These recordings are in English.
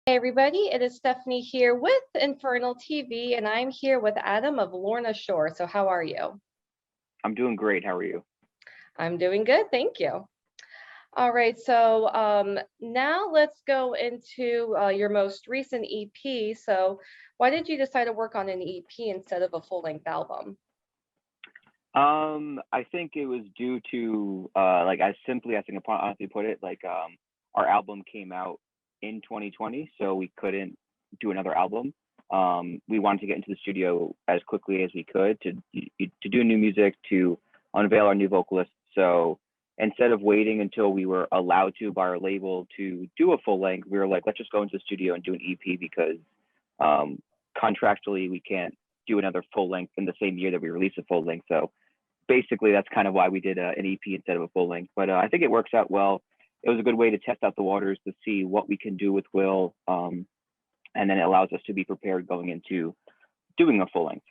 Hey everybody, it is Stephanie here with Infernal TV, and I'm here with Adam of Lorna Shore. So how are you? I'm doing great. How are you? I'm doing good, thank you. All right, so now let's go into your most recent EP. So why did you decide to work on an EP instead of a full-length album? I think it was due to as simply as I can honestly put it, our album came out in 2020, so we couldn't do another album. We wanted to get into the studio as quickly as we could to do new music, to unveil our new vocalist. So instead of waiting until we were allowed to by our label to do a full length, we were like, let's just go into the studio and do an EP because um, contractually we can't do another full length in the same year that we release a full length. So basically that's kind of why we did an EP instead of a full length. But I think it works out well. It was a good way to test out the waters to see what we can do with Will, and then it allows us to be prepared going into doing a full length.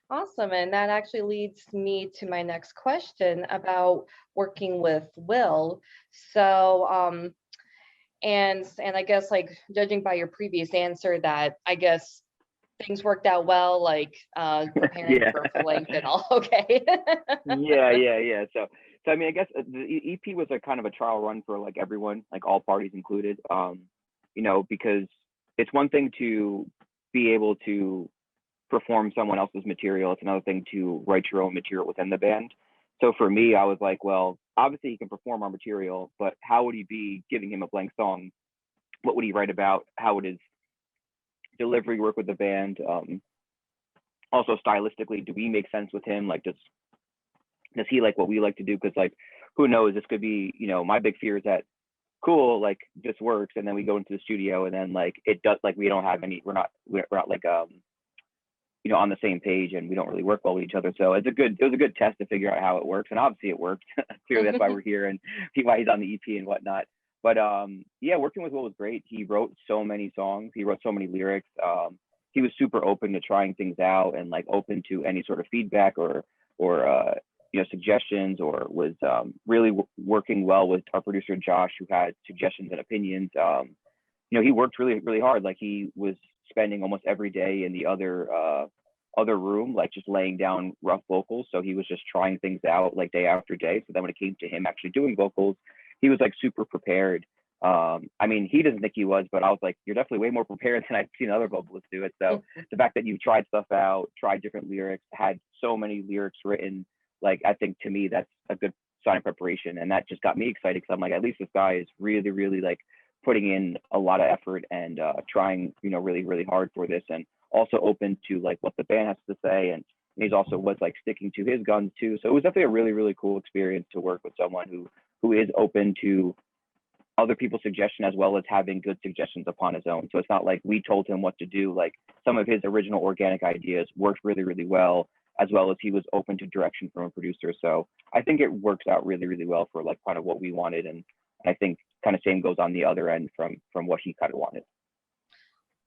Awesome, and that actually leads me to my next question about working with Will. So and I guess like judging by your previous answer that I guess things worked out well, like preparing Yeah. for a full length and all. Okay. Yeah. So I mean, I guess the EP was a kind of a trial run for like everyone, like all parties included. Because it's one thing to be able to perform someone else's material. It's another thing to write your own material within the band. So for me, I was like, well, obviously he can perform our material, but how would he be giving him a blank song? What would he write about? How would his delivery work with the band? Also stylistically, do we make sense with him? Like, does he like what we like to do? Because like, who knows? This could be, my big fear is that cool, like this works, and then we go into the studio and then like it does, like we don't have any, we're not like on the same page, and we don't really work well with each other. So it was a good test to figure out how it works, and obviously it worked. Clearly that's why we're here and why he's on the EP and whatnot. But yeah, working with Will was great. He wrote so many songs, he wrote so many lyrics. He was super open to trying things out and like open to any sort of feedback or suggestions, or was really working well with our producer Josh, who had suggestions and opinions. He worked really really hard. Like he was spending almost every day in the other room, like just laying down rough vocals. So he was just trying things out like day after day. So then when it came to him actually doing vocals, he was like super prepared. I mean, he doesn't think he was, but I was like, you're definitely way more prepared than I've seen other vocalists do it. So the fact that you've tried stuff out, tried different lyrics, had so many lyrics written, like I think to me that's a good sign of preparation, and that just got me excited because I'm like, at least this guy is really really like putting in a lot of effort and trying really really hard for this, and also open to like what the band has to say, and he's also was like sticking to his guns too. So it was definitely a really really cool experience to work with someone who is open to other people's suggestion as well as having good suggestions upon his own. So it's not like we told him what to do. Like some of his original organic ideas worked really really well as he was open to direction from a producer. So I think it works out really really well for like kind of what we wanted, and I think kind of same goes on the other end from what he kind of wanted.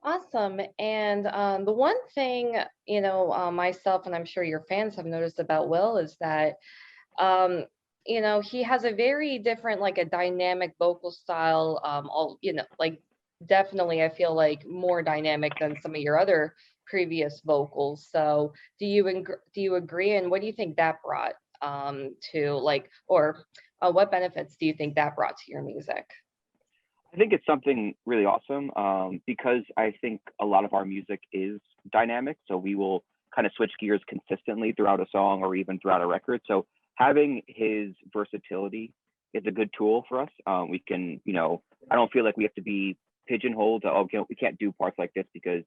Awesome. And the one thing, myself and I'm sure your fans have noticed about Will is that, um, he has a very different, like a dynamic vocal style. Like definitely, I feel like more dynamic than some of your other previous vocals. So, do you agree? And what do you think that brought to like, or what benefits do you think that brought to your music? I think it's something really awesome, because I think a lot of our music is dynamic. So we will kind of switch gears consistently throughout a song or even throughout a record. So having his versatility is a good tool for us. We can, I don't feel like we have to be pigeonholed to, okay, we can't do parts like this because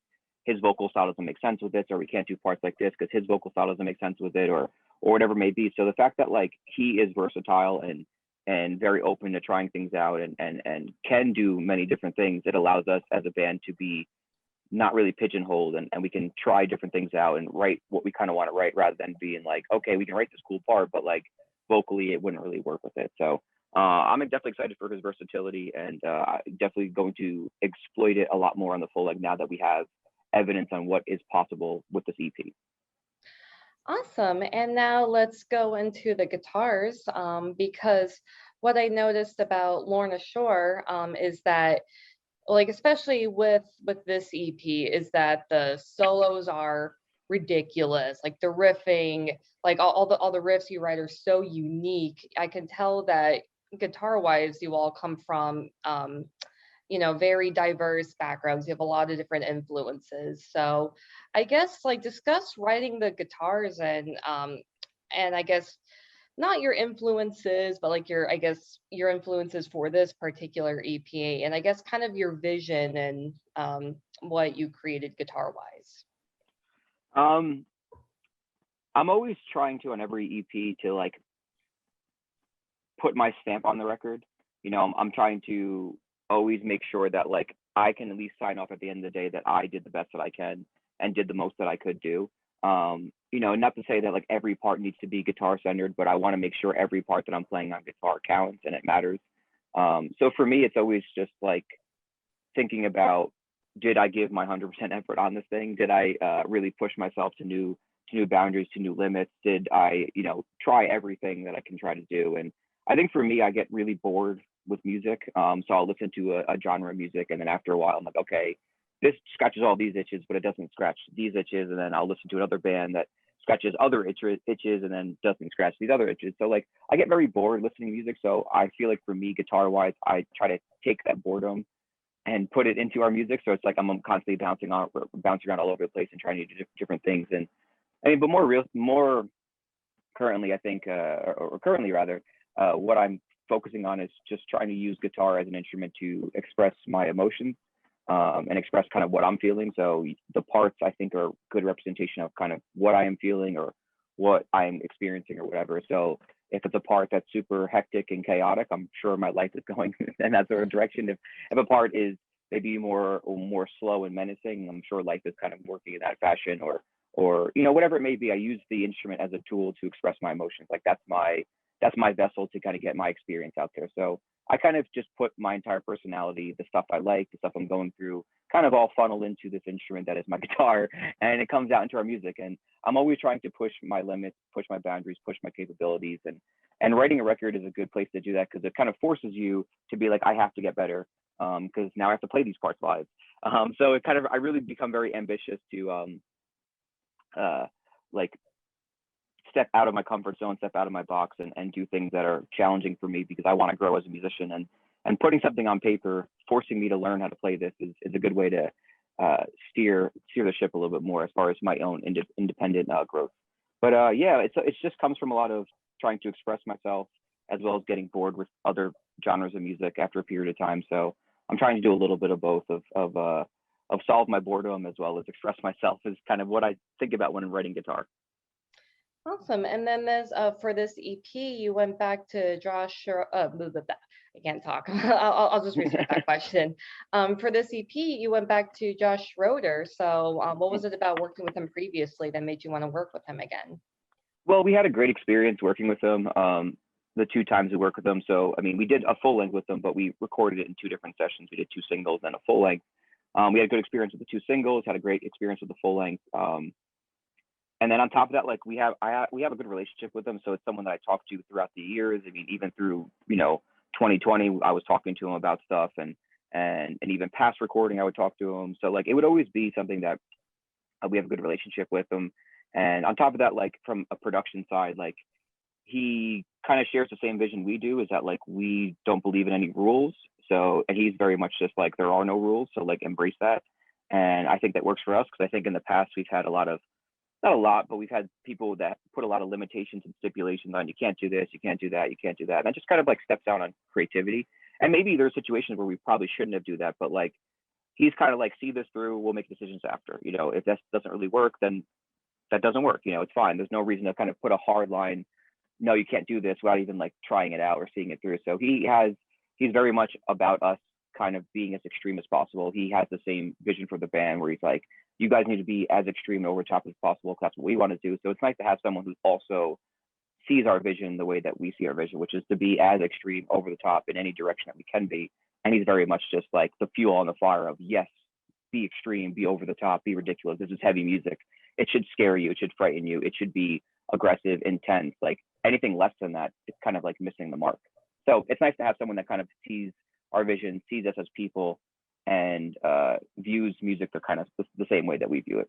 his vocal style doesn't make sense with this, or we can't do parts like this because his vocal style doesn't make sense with it, or whatever it may be. So the fact that like he is versatile and very open to trying things out and can do many different things, it allows us as a band to be not really pigeonholed, and we can try different things out and write what we kind of want to write, rather than being like, okay, we can write this cool part, but like vocally it wouldn't really work with it. So I'm definitely excited for his versatility, and definitely going to exploit it a lot more on the full, like now that we have evidence on what is possible with this EP. Awesome. And now let's go into the guitars, because what I noticed about Lorna Shore is that like especially with this EP, is that the solos are ridiculous. Like the riffing, like all the riffs you write are so unique. I can tell that guitar wise, you all come from very diverse backgrounds. You have a lot of different influences. So I guess like discuss writing the guitars and I guess not your influences, but like your, I guess, your influences for this particular EP, and I guess kind of your vision and what you created guitar wise. Um, I'm always trying to on every EP to like put my stamp on the record. I'm trying to always make sure that like I can at least sign off at the end of the day that I did the best that I can and did the most that I could do. Not to say that like every part needs to be guitar centered, but I want to make sure every part that I'm playing on guitar counts and it matters. So for me, it's always just like thinking about, did I give my 100% effort on this thing? Did I really push myself to new boundaries, to new limits? Did I, try everything that I can try to do? And I think for me, I get really bored with music. So I'll listen to a genre of music, and then after a while, I'm like, okay, this scratches all these itches, but it doesn't scratch these itches. And then I'll listen to another band that scratches other itches and then doesn't scratch these other itches. So like I get very bored listening to music. So I feel like for me, guitar wise, I try to take that boredom and put it into our music. So it's like I'm constantly bouncing around all over the place and trying to do different things. And I mean, but more currently, I think, or currently rather, what I'm focusing on is just trying to use guitar as an instrument to express my emotions and express kind of what I'm feeling. So the parts I think are good representation of kind of what I am feeling or what I'm experiencing or whatever. So if it's a part that's super hectic and chaotic, I'm sure my life is going in that sort of direction. If a part is maybe more slow and menacing, I'm sure life is kind of working in that fashion, or whatever it may be. I use the instrument as a tool to express my emotions. Like that's my vessel to kind of get my experience out there. So I kind of just put my entire personality, the stuff I like, the stuff I'm going through, kind of all funnel into this instrument that is my guitar, and it comes out into our music. And I'm always trying to push my limits, push my boundaries, push my capabilities. And writing a record is a good place to do that, because it kind of forces you to be like, I have to get better, because now I have to play these parts live. So it kind of, I really become very ambitious to like step out of my comfort zone, step out of my box, and do things that are challenging for me, because I want to grow as a musician. And putting something on paper, forcing me to learn how to play this is a good way to steer the ship a little bit more as far as my own independent growth. But yeah, it's just comes from a lot of trying to express myself, as well as getting bored with other genres of music after a period of time. So I'm trying to do a little bit of both of solve my boredom as well as express myself, is kind of what I think about when I'm writing guitar. Awesome. And then there's for this EP, you went back to blah, blah, blah. I can't talk. I'll just restart that question. For this EP, you went back to Josh Roder. So what was it about working with him previously that made you want to work with him again? Well, we had a great experience working with him. The two times we worked with him. So, I mean, we did a full length with them, but we recorded it in two different sessions. We did two singles and a full length. We had a good experience with the two singles, had a great experience with the full length. And then on top of that, like we have a good relationship with them. So it's someone that I talked to throughout the years. I mean, even through, 2020, I was talking to him about stuff, and even past recording, I would talk to him. So like, it would always be something that we have a good relationship with him. And on top of that, like from a production side, like he kind of shares the same vision we do, is that like we don't believe in any rules. So, and he's very much just like, there are no rules, so like embrace that. And I think that works for us, because I think in the past we've had not a lot, but we've had people that put a lot of limitations and stipulations on, you can't do this, you can't do that, you can't do that. And that just kind of like steps down on creativity. And maybe there's situations where we probably shouldn't have do that, but like he's kind of like, see this through, we'll make decisions after. If that doesn't really work, then that doesn't work. It's fine. There's no reason to kind of put a hard line, no, you can't do this, without even like trying it out or seeing it through. So he's very much about us kind of being as extreme as possible. He has the same vision for the band, where he's like, you guys need to be as extreme and over top as possible, because that's what we want to do. So it's nice to have someone who also sees our vision the way that we see our vision, which is to be as extreme, over the top in any direction that we can be. And he's very much just like the fuel on the fire of, yes, be extreme, be over the top, be ridiculous. This is heavy music. It should scare you. It should frighten you. It should be aggressive, intense. Like anything less than that, it's kind of like missing the mark. So it's nice to have someone that kind of sees our vision, sees us as people, and views music the kind of the same way that we view it.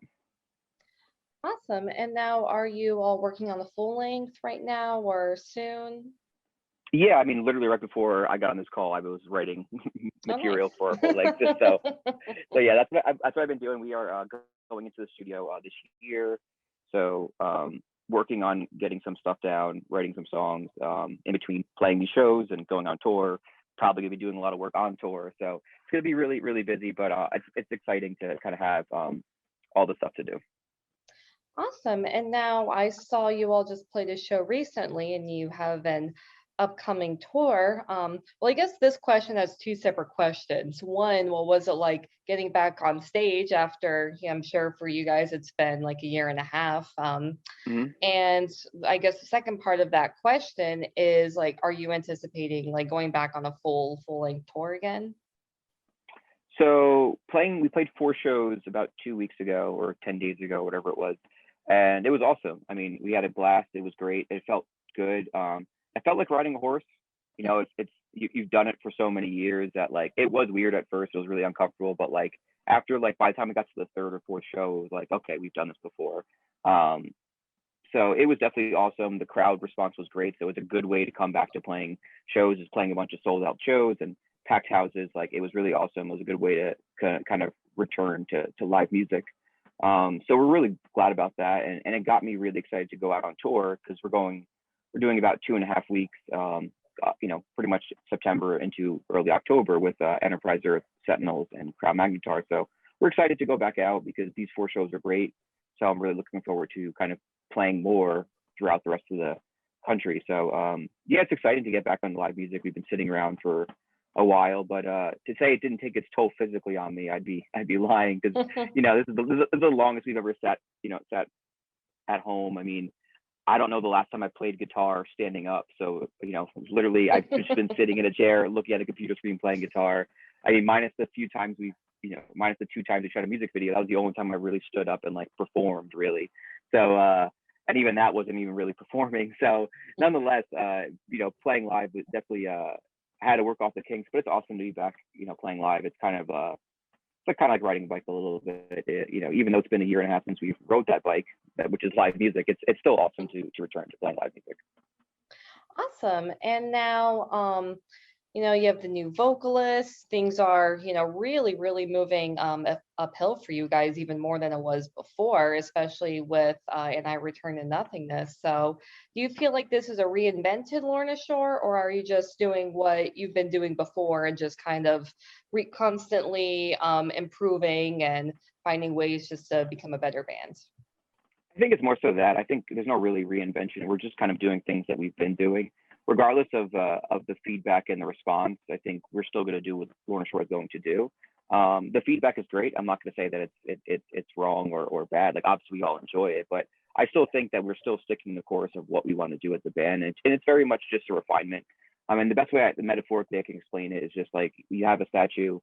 Awesome. And now, are you all working on the full length right now or soon? Yeah, I mean, literally right before I got on this call, I was writing Oh, material for our nice. full length. Just so yeah, that's what I've been doing. We are going into the studio this year, so working on getting some stuff down, writing some songs in between playing these shows and going on tour. Probably gonna be doing a lot of work on tour, so it's gonna be really really busy. But it's exciting to kind of have all the stuff to do. Awesome. And now I saw you all just played a show recently and you have an upcoming tour. Well, I guess this question has two separate questions. One, what was it like getting back on stage after, yeah, I'm sure for you guys it's been like a year and a half. Mhm. And I guess the second part of that question is like, are you anticipating like going back on a full length tour again? So we played 4 shows about 2 weeks ago or 10 days ago, whatever it was, and it was awesome. I mean, we had a blast. It was great. It felt good. I felt like riding a horse. You know, you've done it for so many years that like it was weird at first. It was really uncomfortable, but like after like by the time we got to the third or fourth show, it was like okay, we've done this before. Um, so it was definitely awesome. The crowd response was great. So it was a good way to come back to playing shows, is playing a bunch of sold out shows and packed houses. Like it was really awesome. It was a good way to kind of return to live music. So we're really glad about that. And it got me really excited to go out on tour because we're doing about 2.5 weeks, you know, pretty much September into early October with Enterprise Earth, Sentinels, and Crown Magnetar. So we're excited to go back out because these 4 shows are great. So I'm really looking forward to kind of playing more throughout the rest of the country. So yeah, it's exciting to get back on live music. We've been sitting around for a while, but to say it didn't take its toll physically on me, I'd be lying because you know this is the longest we've ever sat at home. I mean, I don't know the last time I played guitar standing up. So, you know, literally I've just been sitting in a chair looking at a computer screen playing guitar. I mean, minus the 2 times we shot a music video, that was the only time I really stood up and like performed really. So and even that wasn't even really performing. So nonetheless, you know, playing live was definitely I had to work off the kinks, but it's awesome to be back, you know, playing live. It's kind of it's kind of like riding a bike a little bit. You know, even though it's been a year and a half since we rode that bike, which is live music, it's still awesome to return to playing live music. Awesome. And now, you have the new vocalist. Things are, really moving uphill for you guys even more than it was before, especially with and I Return to Nothingness. So, do you feel like this is a reinvented Lorna Shore, or are you just doing what you've been doing before and just kind of constantly improving and finding ways just to become a better band? I think it's more so that I think there's no really reinvention. We're just kind of doing things that we've been doing, regardless of the feedback and the response. I think we're still going to do what Lorna Shore is going to do. The feedback is great. I'm not going to say that it's wrong or bad. Like obviously we all enjoy it, but I still think that we're still sticking the course of what we want to do as a band, and it's very much just a refinement. I mean, the best way, metaphorically, I can explain it is just like you have a statue.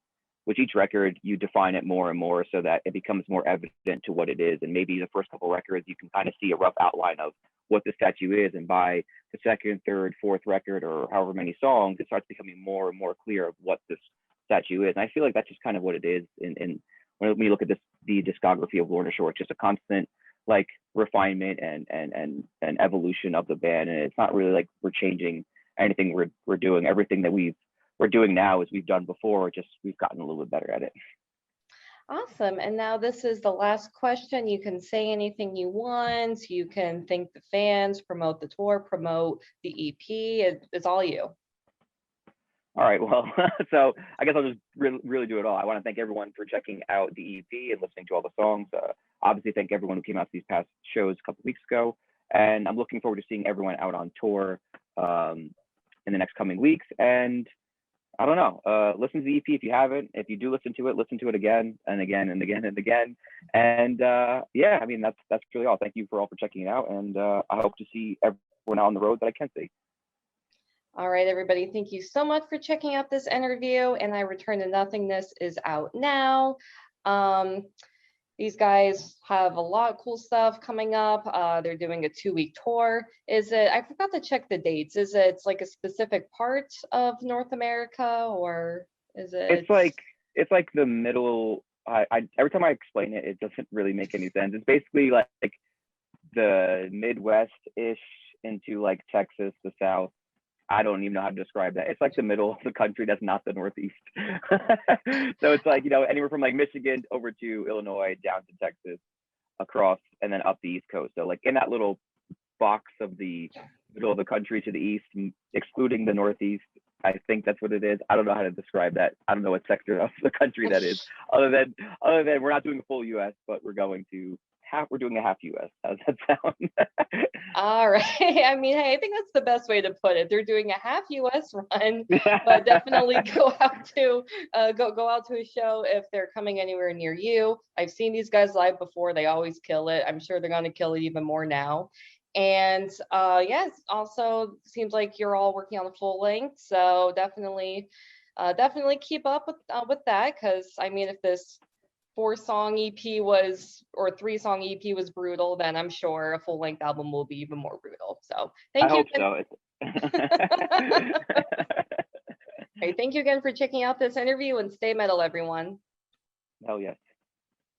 With each record, you define it more and more so that it becomes more evident to what it is. And maybe the first couple records, you can kind of see a rough outline of what the statue is. And by the second, third, fourth record, or however many songs, it starts becoming more and more clear of what this statue is. And I feel like that's just kind of what it is. And when we look at the discography of Lorna Shore, it's just a constant like refinement and evolution of the band. And it's not really like we're changing anything we're doing. Everything that we're doing now as we've done before, just we've gotten a little bit better at it. Awesome. And now this is the last question. You can say anything you want. You can thank the fans, promote the tour, promote the EP. It's all you. All right, well, so I guess I'll just really do it all. I want to thank everyone for checking out the EP and listening to all the songs. Obviously, thank everyone who came out to these past shows a couple weeks ago. And I'm looking forward to seeing everyone out on tour in the next coming weeks. And I don't know. Listen to the EP if you haven't. If you do listen to it again and again and again and again. And yeah, I mean that's really all. Thank you for all for checking it out, and I hope to see everyone out on the road that I can see. All right, everybody. Thank you so much for checking out this interview. And I Return to Nothingness is out now. These guys have a lot of cool stuff coming up. They're doing a 2-week tour. I forgot to check the dates. Is it like a specific part of North America, or is it? It's like it's like the middle. I every time I explain it, it doesn't really make any sense. It's basically like the Midwest-ish into like Texas, the South. I don't even know how to describe that. It's like the middle of the country that's not the Northeast. So it's like, you know, anywhere from like Michigan over to Illinois, down to Texas, across, and then up the East Coast. So like in that little box of the middle of the country to the east, excluding the Northeast. I think that's what it is. I don't know how to describe that. I don't know what sector of the country that is. Other than we're not doing a full U.S., but we're going to we're doing a half U.S. How does that sound? All right. I mean, hey, I think that's the best way to put it. They're doing a half U.S. run, but definitely go out to go out to a show if they're coming anywhere near you. I've seen these guys live before. They always kill it. I'm sure they're going to kill it even more now. And yes, also seems like you're all working on the full length. So definitely keep up with that, because I mean, if this 4-song EP was, or 3-song EP was brutal, then I'm sure a full length album will be even more brutal. So thank you. I hope so. Hey, thank you again for checking out this interview, and stay metal, everyone. Hell yes.